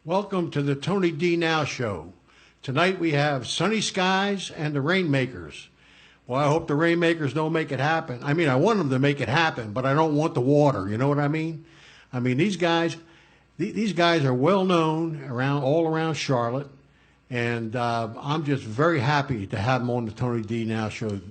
Welcome to the Tony D. Now Show. Tonight we have Sonny, Skyyz, and the Rainmakers. Well, I hope the Rainmakers don't make it happen. I mean, I want them to make it happen, but I don't want the water. You know what I mean? I mean, these guys are well known all around Charlotte, and I'm just very happy to have them on the Tony D. Now Show.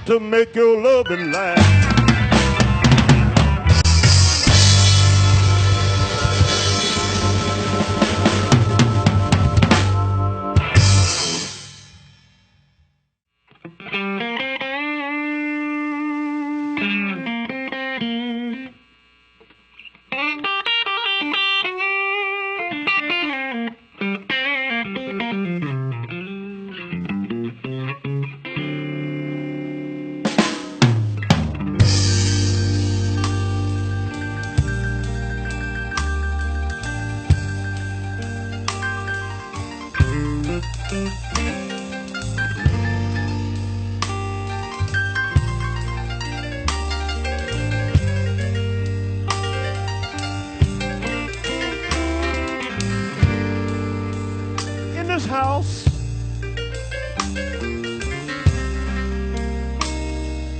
To make your loving last. In this house,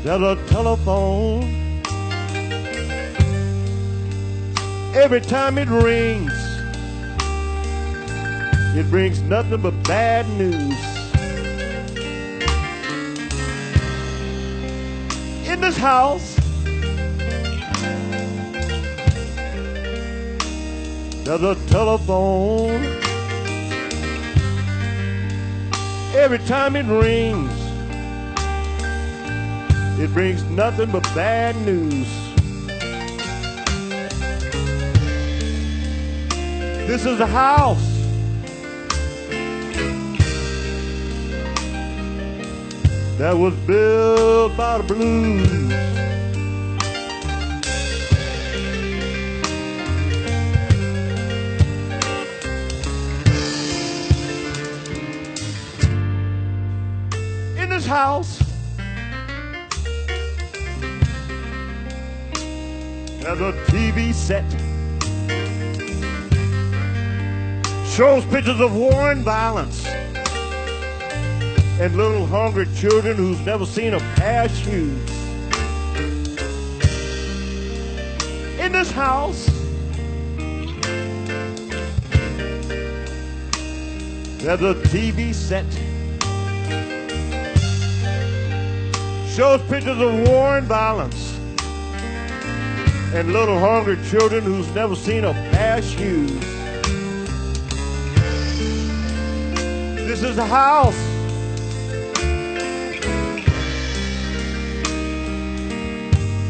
there's a telephone. Every time it rings, it brings nothing but bad news. In this house, there's a telephone. Every time it rings, it brings nothing but bad news. This is a house that was built by the blues. In this house, there's a TV set. Shows pictures of war and violence and little hungry children who's never seen a pair of shoes. In this house, there's a TV set. Shows pictures of war and violence and little hungry children who's never seen a pair of shoes. This is a house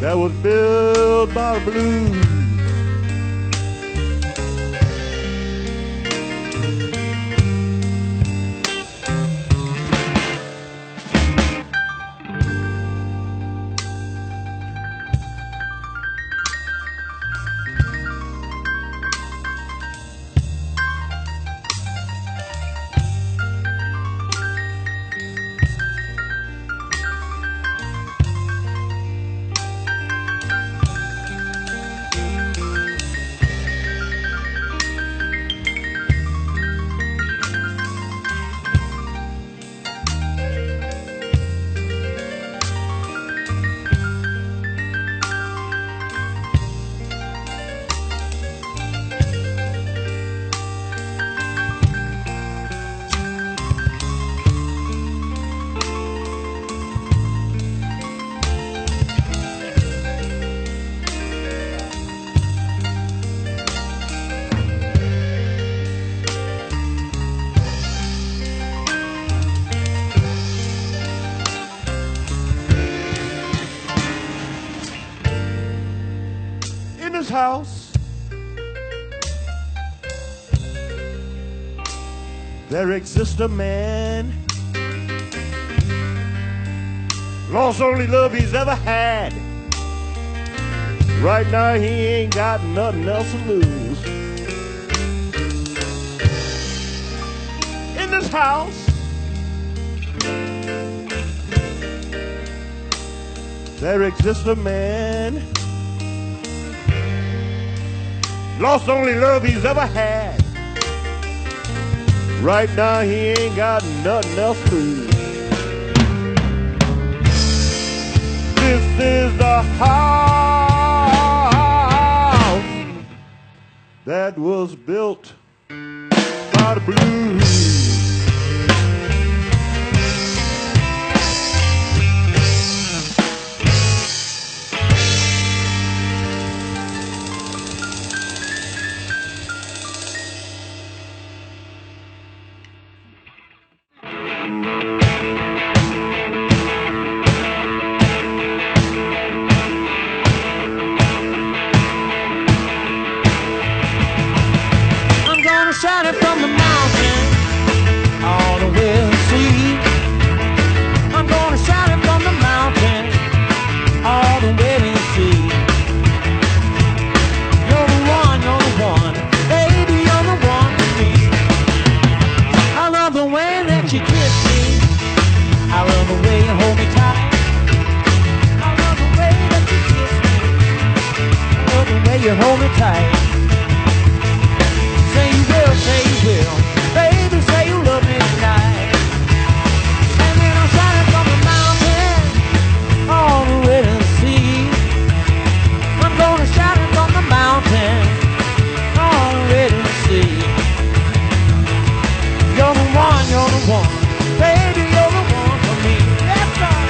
that was built by the blues. House, there exists a man, lost only love he's ever had. Right now he ain't got nothing else to lose. In this house, there exists a man, lost only love he's ever had. Right now he ain't got nothing else to lose. This is the house that was built by the blues. Shout it from the mountain all the way to the sea. I'm gonna shout it from the mountain all the way to the sea. You're the one, baby, you're the one for me. I love the way that you hold me tight. Say you will, baby, say you love me tonight. And then I'm shining from the mountain all the way to the sea. I'm gonna shout it from the mountain all the way to the sea. You're the one, baby, you're the one for me. That's right.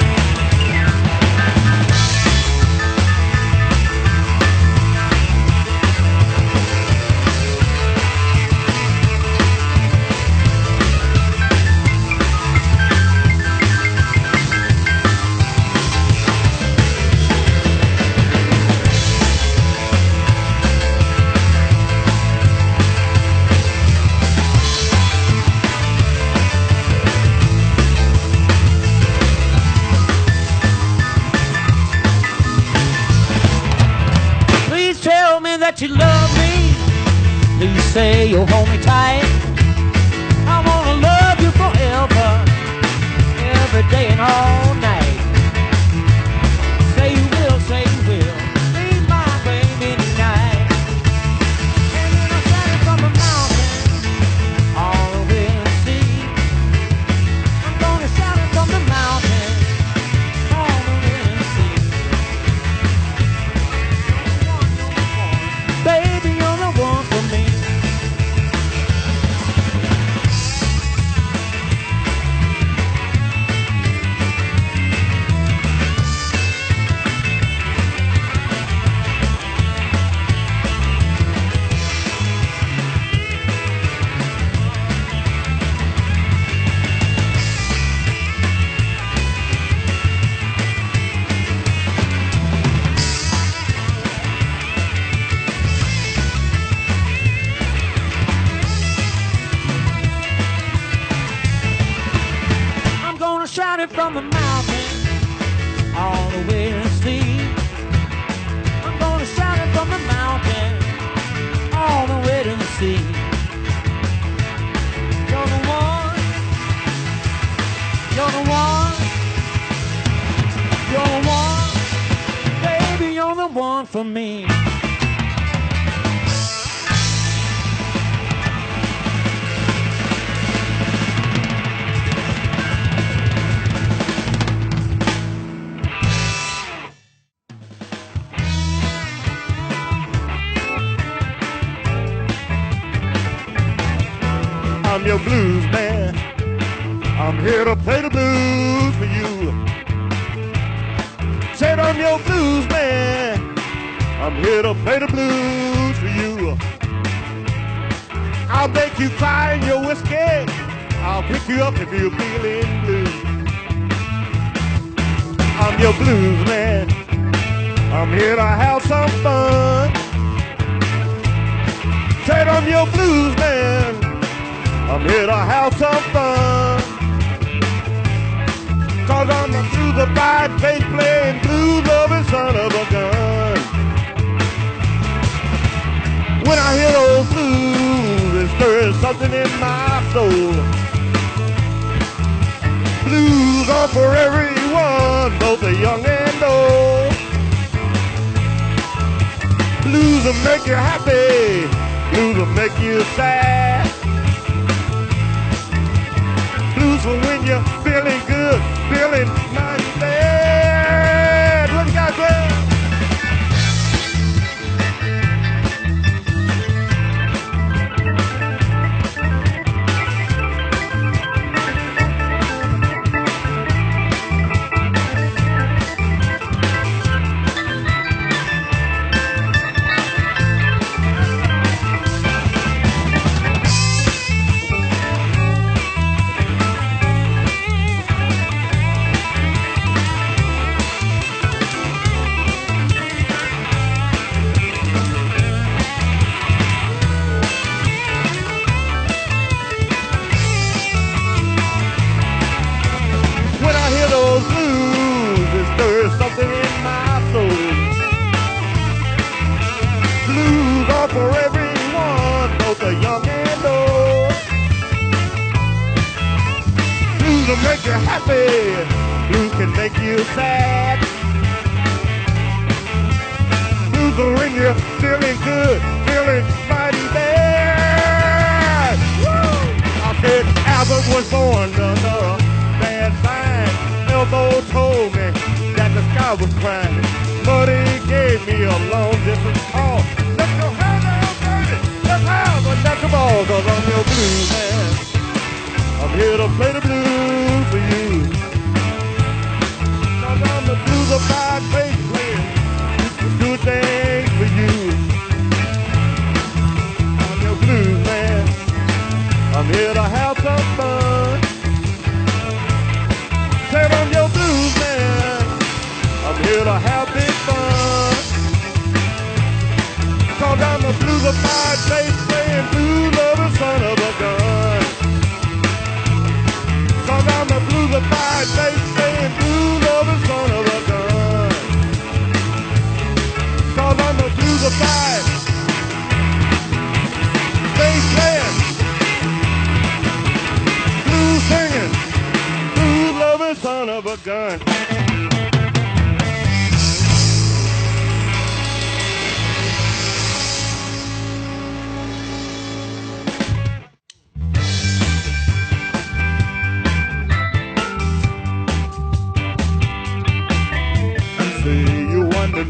That you love me, please say you'll hold me tight. I wanna love you forever, every day and all night. Say you will, be my baby tonight. And then I'm shining from the mountain all the way to the sea. I'm gonna shout it from the mountain all the way to the sea. Baby, you're the one for me. Shout it from the mountain all the way to the sea. I'm gonna shout it from the mountain all the way to the sea. You're the one, you're the one, you're the one, baby, you're the one for me. I'm your blues man. I'm here to play the blues for you. Said I'm your blues man. I'm here to play the blues for you. I'll make you cry in your whiskey. I'll pick you up if you're feeling blue. I'm your blues man. I'm here to have some fun. Said I'm your blues man. I'm here to have some fun. Cause I'm through the bright bass playing blues loving son of a gun. When I hear those blues, it stirs something in my soul. Blues are for everyone, both the young and old. Blues will make you happy, blues will make you sad. Blues for when you're feeling good, feeling mighty bad. What you got, Greg? For everyone, both the young and old. Blues will make you happy, blues can make you sad. Blues blues are when you're feeling good, feeling mighty bad. Woo! I said Albert was born under a bad sign. Elbow told me that the sky was crying, but he gave me a long distance call. Let your hand out, baby. Let's have a natural ball, 'cause I'm your blues man. I'm here to play the blues for you. 'Cause I'm the blues of my bass playing. Do things for you. I'm your blues man. I'm here to have some fun. Said I'm your blues man. I'm here to have big fun. 'Cause I'm the blues of my bass playing, blue loving son of a gun. 'Cause I'm the blues of my bass playing, blue loving son of a gun. 'Cause I'm the blues of my bass playing, blue singing, blue loving son of a gun.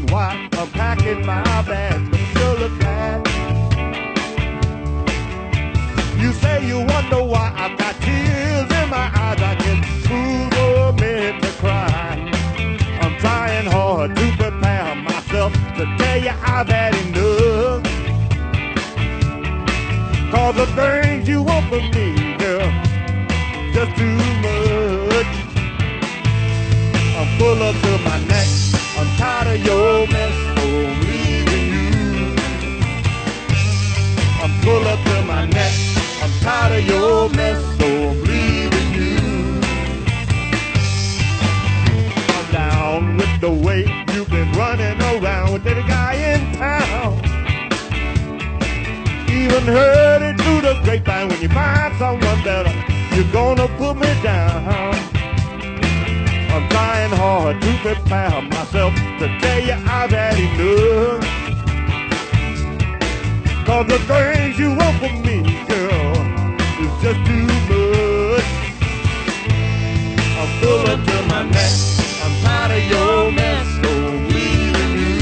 Why I'm packing my bag, but still look bad. You say you wonder why I've got tears in my eyes. I can prove a minute to cry. I'm trying hard to prepare myself to tell you I've had enough. 'Cause the things you want from me, girl, just too much. I'm full up to my neck. I'm tired of your mess, so I'm leaving you. I'm full up to my neck. I'm tired of your mess, so I'm leaving you. I'm down with the way you've been running around with every guy in town. Even heard it through the grapevine, when you find someone better, you're gonna put me down. I'm trying hard to prepare myself to tell you I've had enough. 'Cause the things you want from me, girl, is just too much. I'm full up to my neck. I'm tired of your mess, so I'm leaving you.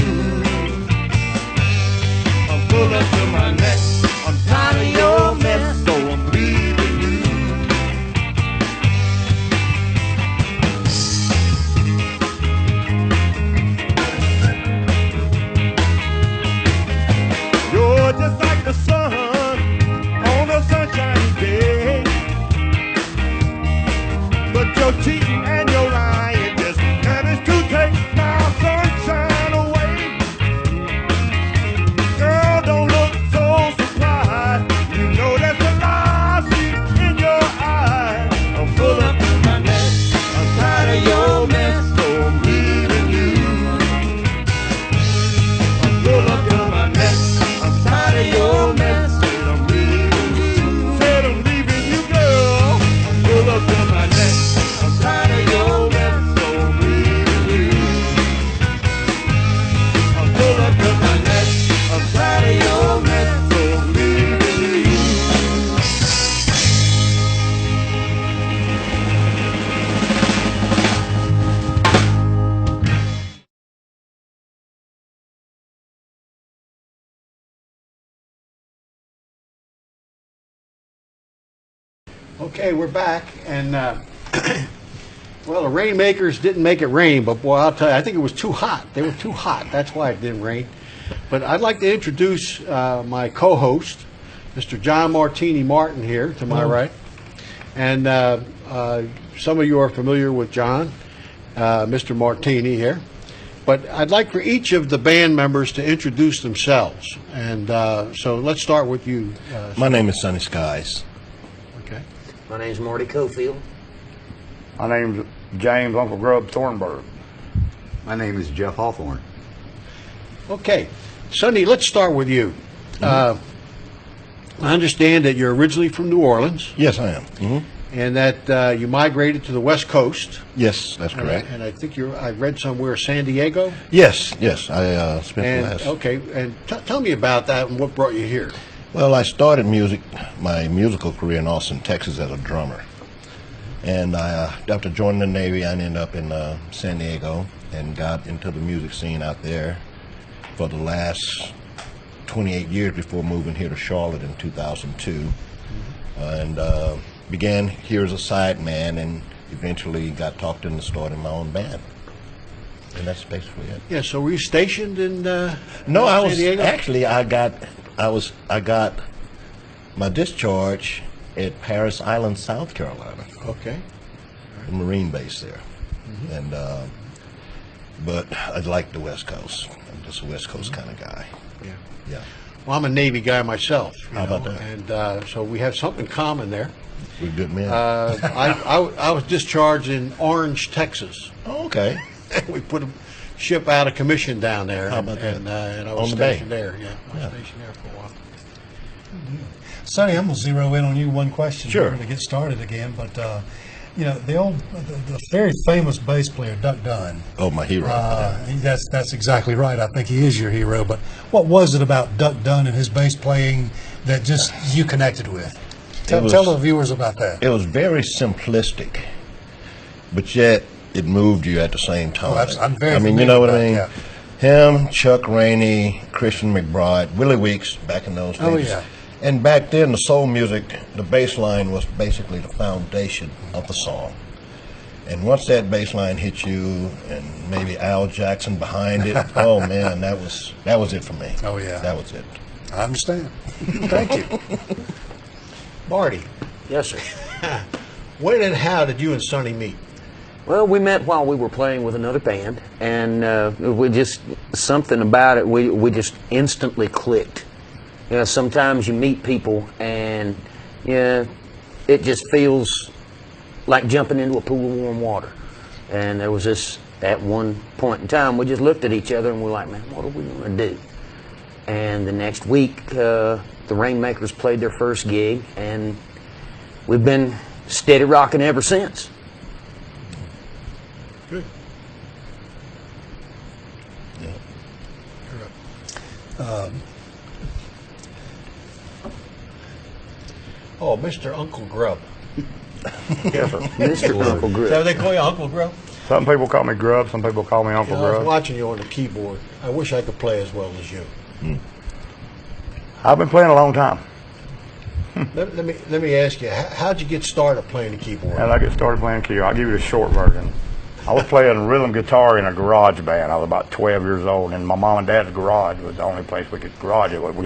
I'm full up to my neck. I'm tired of your mess, so I'm leaving you. Just like the sun on a sunshiny day, but you're cheating and you're lying, just managed to take my sunshine away. Girl, don't look so surprised. You know that's the lie I see in your eyes. I'm full up to my neck. I'm tired of your mess, so I'm leaving you. I'm full up to my neck. Tired of your mess, said I'm leaving you. Said I'm leaving you, girl. I'm full up to my neck. I'm tired of your mess, so I'm leaving you. I'm full up to my neck. I'm tired of your mess, so I'm leaving you. Okay, we're back, and well, the Rainmakers didn't make it rain, but boy, I'll tell you, I think it was too hot. They were too hot. That's why it didn't rain. But I'd like to introduce my co-host, Mr. John Martini Martin here to my right, and some of you are familiar with John, Mr. Martini here. But I'd like for each of the band members to introduce themselves, and so let's start with you. My name is Sonny Skyyz. Okay. My name's Marty Cofield. My name's James Uncle Grub Thornburg. My name is Jeff Hawthorne. Okay, Sonny, let's start with you. I understand that you're originally from New Orleans, Yes, I am. and that you migrated to the West Coast. Yes, that's correct. And I think I read somewhere San Diego. Yes. I spent And the last. okay, and tell me about that and what brought you here. Well, I started my musical career in Austin, Texas, as a drummer, and after joining the Navy, I ended up in San Diego and got into the music scene out there for the last 28 years before moving here to Charlotte in 2002, and began here as a sideman, and eventually got talked into starting my own band, and that's basically it. Yeah. So were you stationed in? No, I San was Diego? actually I got my discharge at Paris Island, South Carolina, Okay. the Marine base there, and but I like the West Coast. I'm just a West Coast kind of guy. Yeah. Yeah. Well, I'm a Navy guy myself. How about that? And so we have something in common there. We're good men. I was discharged in Orange, Texas. Oh, okay. We put a ship out of commission down there. How about that? And I was On the bay? stationed there. Yeah, I was stationed there for a while. Sonny, I'm gonna zero in on you one question. Sure. We're gonna get started again, but the very famous bass player Duck Dunn. Oh, my hero. That's exactly right. I think he is your hero. But what was it about Duck Dunn and his bass playing that just you connected with? Tell the viewers about that. It was very simplistic, but yet it moved you at the same time. I'm very I mean, you familiar know what with I mean? that, Him, Chuck Rainey, Christian McBride, Willie Weeks, back in those days. Oh, yeah. And back then, the soul music, the bass line was basically the foundation of the song. And once that bass line hit you, and maybe Al Jackson behind it, oh man, that was it for me. Oh, yeah. That was it. I understand. Thank you. Marty, Yes, sir. when and how did you and Sonny meet? Well, we met while we were playing with another band, and we just, something about it, we just instantly clicked. You know, sometimes you meet people and, yeah, it just feels like jumping into a pool of warm water. And there was this, at one point in time, we just looked at each other and we're like, man, what are we going to do? And the next week, the Rainmakers played their first gig, and we've been steady rocking ever since. Good. Oh, Mr. Uncle Grub. Yes, sir. Mr. Uncle Is Grub. that what they call you, Uncle Grub? Some people call me Grub, some people call me You Uncle know, I was Grub. watching you on the keyboard. I wish I could play as well as you. I've been playing a long time. Let me ask you, how'd you get started playing the keyboard? And I get started playing keyboard. I'll give you the short version. I was playing rhythm guitar in a garage band. I was about 12 years old, and my mom and dad's garage was the only place we could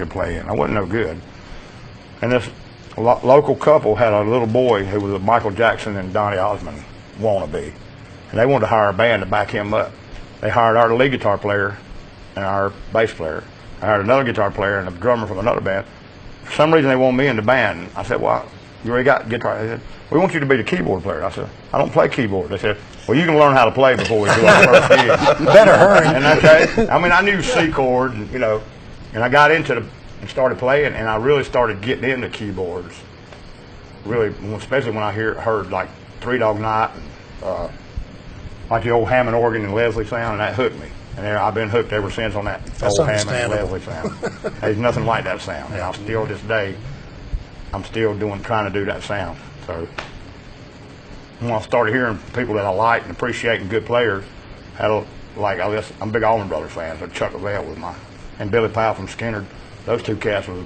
play in. I wasn't no good. And this local couple had a little boy who was a Michael Jackson and Donny Osmond wannabe, and they wanted to hire a band to back him up. They hired our lead guitar player and our bass player. I hired another guitar player and a drummer from another band. For some reason, they wanted me in the band. I said, well, you already got guitar. They said, we want you to be the keyboard player. I said, I don't play keyboard. They said, well, you can learn how to play before we do our first gig. Better hurry. And okay, I mean, I knew C chord, and, you know, and I got into and started playing, and I really started getting into keyboards. Really, especially when I heard like Three Dog Night, and, like the old Hammond organ and Leslie sound, and that hooked me. And I've been hooked ever since on that That's old Hammond and understandable. Leslie sound. There's nothing like that sound. And I'm still this day, I'm still trying to do that sound. So when I started hearing people that I like and appreciate and good players, I'm a big Allman Brothers fan. So Chuck Leavell was and Billy Powell from Skinner. Those two cats were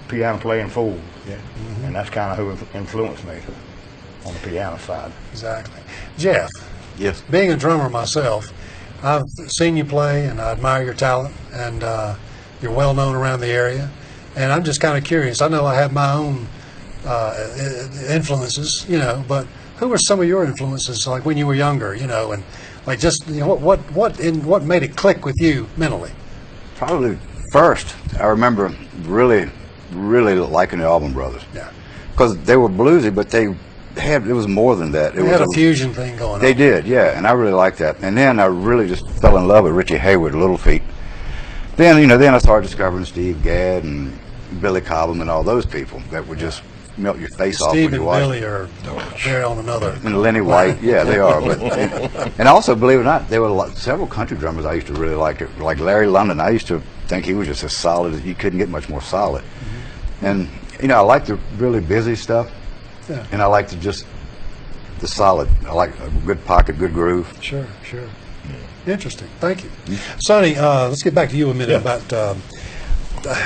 piano playing fools. Yeah. And that's kind of who influenced me on the piano side. Exactly. Jeff, Yes. being a drummer myself, I've seen you play and I admire your talent, and you're well known around the area. And I'm just kind of curious. I know I have my own influences, you know, but who were some of your influences, like when you were younger, you know, and like just, you know, what made it click with you mentally? Probably first, I remember really liking the Allman Brothers. Yeah. Because they were bluesy, but it was more than that. They had a fusion thing going on. They did, yeah, and I really liked that. And then I really just fell in love with Richie Hayward, Little Feat. Then I started discovering Steve Gadd and Billy Cobham and all those people that were just melt your face off Steve when you and watch Billy it. are they're on another. And Lenny White, yeah, they are. But and also, believe it or not, there were several country drummers I used to really like. Like Larry London, I used to think he was just as solid as you couldn't get much more solid. And you know, I like the really busy stuff, and I like the solid. I like a good pocket, good groove. Sure. Interesting. Thank you, Sonny. Let's get back to you a minute about.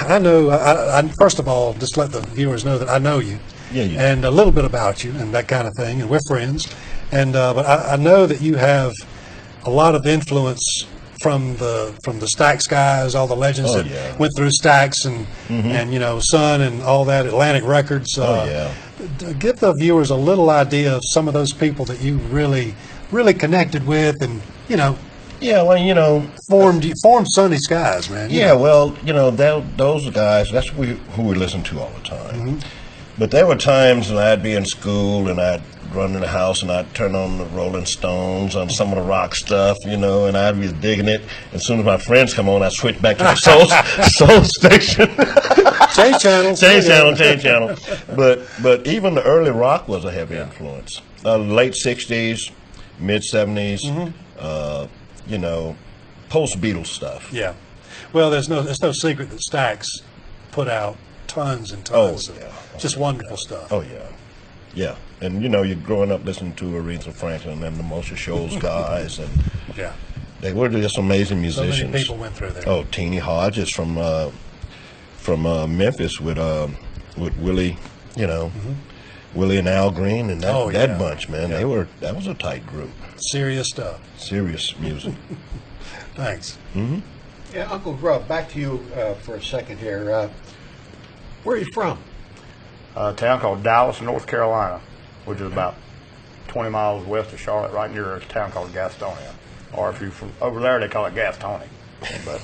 I know. I first of all, just let the viewers know that I know you, and a little bit about you and that kind of thing, and we're friends. And but I know that you have a lot of influence from the Stax guys, all the legends that went through Stax and you know Sun and all that, Atlantic Records. Give the viewers a little idea of some of those people that you really connected with, and you know. Yeah, well, you know, formed Sonny Skyyz, man. Well, you know, those guys, that's who we listen to all the time. But there were times when I'd be in school and I'd run in the house and I'd turn on the Rolling Stones on some of the rock stuff, you know, and I'd be digging it. As soon as my friends come on, I'd switch back to the soul station. Change channel. But even the early rock was a heavy influence. Late 60s, mid 70s. You know, post-Beatles stuff. Yeah. Well, there's no secret that Stax put out tons and tons of just wonderful stuff. Oh, yeah. Yeah. And, you know, you're growing up listening to Aretha Franklin and the Motion Shoals guys. And they were just amazing musicians. So many people went through there. Oh, Teenie Hodges from Memphis with Willie, you know, Willie and Al Green and that bunch, man. That was a tight group. Serious stuff. Serious music. Thanks. Yeah, Uncle Grub, back to you for a second here. Where are you from? A town called Dallas, North Carolina, which is about 20 miles west of Charlotte, right near a town called Gastonia. Or if you're from over there, they call it Gastoni. But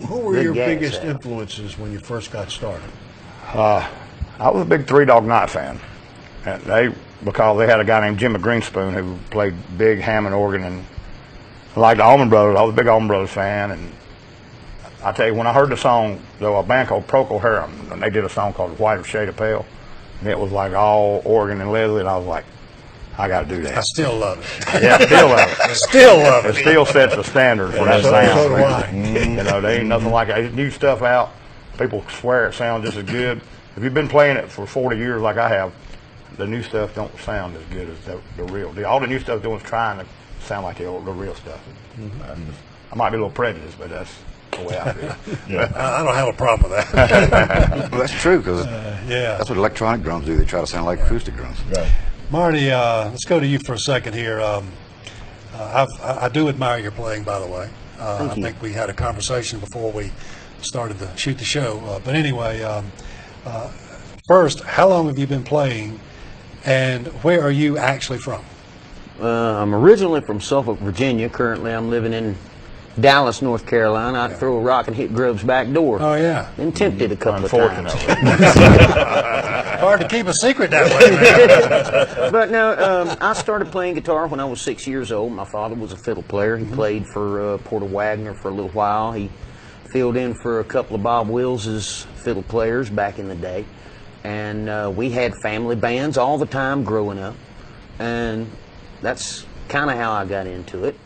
who were your biggest influences when you first got started? I was a big Three Dog Night fan. And because they had a guy named Jimmy Greenspoon who played big Hammond organ, and like the Allman Brothers, I was a big Allman Brothers fan. And I tell you, when I heard the song, there was a band called Procol Harum, and they did a song called Whiter Shade of Pale, and it was like all organ and Leslie, and I was like, I got to do that. I still love it. Yeah, still love it. Still love it. It still sets the standard for that sound. So do I. You know, there ain't nothing like it. New stuff out. People swear it sounds just as good. If you've been playing it for 40 years like I have, the new stuff don't sound as good as the real. All the new stuff doing is trying to sound like the real stuff. I might be a little prejudiced, but that's the way I feel. I don't have a problem with that. Well, that's true, because that's what electronic drums do. They try to sound like acoustic drums. Right. Marty, let's go to you for a second here. I do admire your playing, by the way. I think we had a conversation before we started to shoot the show. But anyway, first, how long have you been playing, and where are you actually from? I'm originally from Suffolk, Virginia. Currently, I'm living in Dallas, North Carolina. I'd throw a rock and hit Grubb's back door. Oh, yeah. Been tempted a couple of times. Hard to keep a secret that way, man. But no, I started playing guitar when I was 6 years old. My father was a fiddle player. He played for Porter Wagner for a little while. He filled in for a couple of Bob Wills's fiddle players back in the day. And we had family bands all the time growing up. And that's kind of how I got into it.